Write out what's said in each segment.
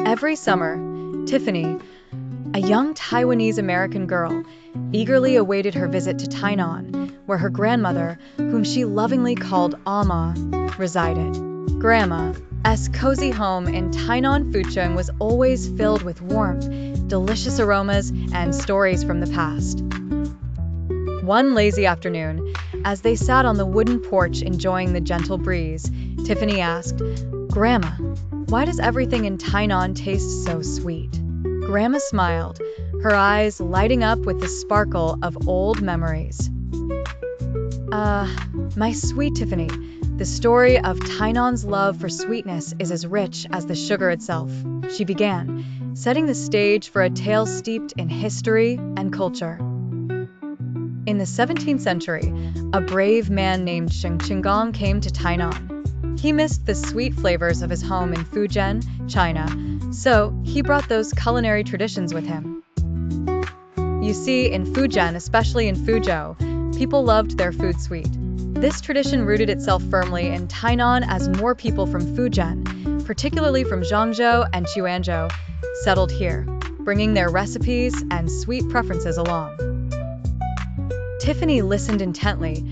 Every summer, Tiffany, a young Taiwanese-American girl, eagerly awaited her visit to Tainan, where her grandmother, whom she lovingly called Ama, resided. Grandma's cozy home in Tainan Fucheng was always filled with warmth, delicious aromas, and stories from the past. One lazy afternoon, as they sat on the wooden porch enjoying the gentle breeze, Tiffany asked, "Grandma, why does everything in Tainan taste so sweet?" Grandma smiled, her eyes lighting up with the sparkle of old memories. My sweet Tiffany, the story of Tainan's love for sweetness is as rich as the sugar itself," she began, setting the stage for a tale steeped in history and culture. In the 17th century, a brave man named Zheng Chenggong came to Tainan. He missed the sweet flavors of his home in Fujian, China, so he brought those culinary traditions with him. You see, in Fujian, especially in Fuzhou, people loved their food sweet. This tradition rooted itself firmly in Tainan as more people from Fujian, particularly from Zhangzhou and Quanzhou, settled here, bringing their recipes and sweet preferences along. Tiffany listened intently,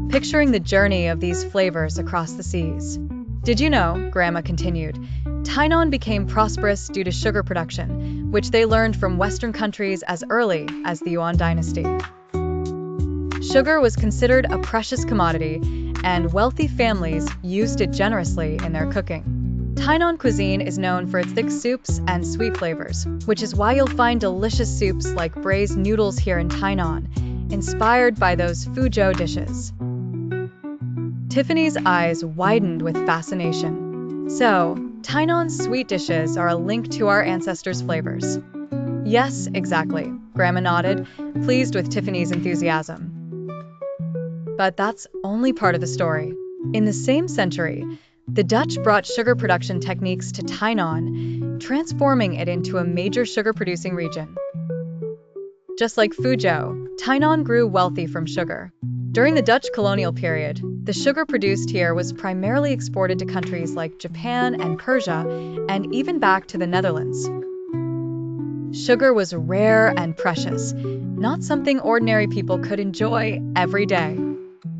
picturing the journey of these flavors across the seas. "Did you know," Grandma continued, "Tainan became prosperous due to sugar production, which they learned from Western countries as early as the Yuan dynasty. Sugar was considered a precious commodity, and wealthy families used it generously in their cooking. Tainan cuisine is known for its thick soups and sweet flavors, which is why you'll find delicious soups like braised noodles here in Tainan, inspired by those Fuzhou dishes." Tiffany's eyes widened with fascination. "So, Tainan's sweet dishes are a link to our ancestors' flavors." "Yes, exactly," Grandma nodded, pleased with Tiffany's enthusiasm. But that's only part of the story. In the same century, the Dutch brought sugar production techniques to Tainan, transforming it into a major sugar-producing region. Just like Fuzhou, Tainan grew wealthy from sugar. During the Dutch colonial period, the sugar produced here was primarily exported to countries like Japan and Persia, and even back to the Netherlands. Sugar was rare and precious, not something ordinary people could enjoy every day.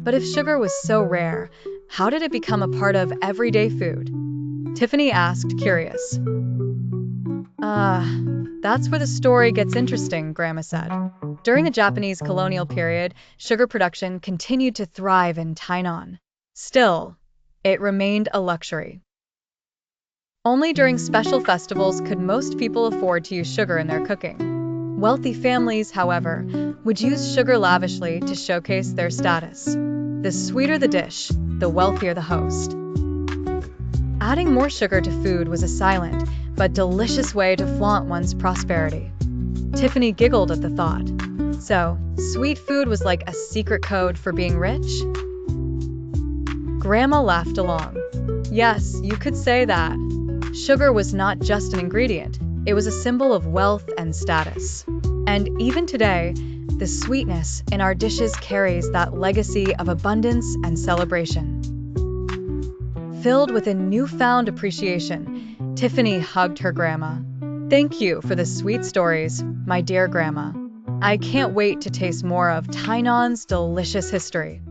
But if sugar was so rare, how did it become a part of everyday food? Tiffany asked, curious. That's where the story gets interesting," Grandma said. "During the Japanese colonial period, sugar production continued to thrive in Tainan. Still, it remained a luxury. Only during special festivals could most people afford to use sugar in their cooking. Wealthy families, however, would use sugar lavishly to showcase their status. The sweeter the dish, the wealthier the host. Adding more sugar to food was a silent but delicious way to flaunt one's prosperity." Tiffany giggled at the thought. "So, sweet food was like a secret code for being rich?" Grandma laughed along. "Yes, you could say that. Sugar was not just an ingredient, it was a symbol of wealth and status. And even today, the sweetness in our dishes carries that legacy of abundance and celebration." Filled with a newfound appreciation, Tiffany hugged her grandma. "Thank you for the sweet stories, my dear grandma. I can't wait to taste more of Tainan's delicious history."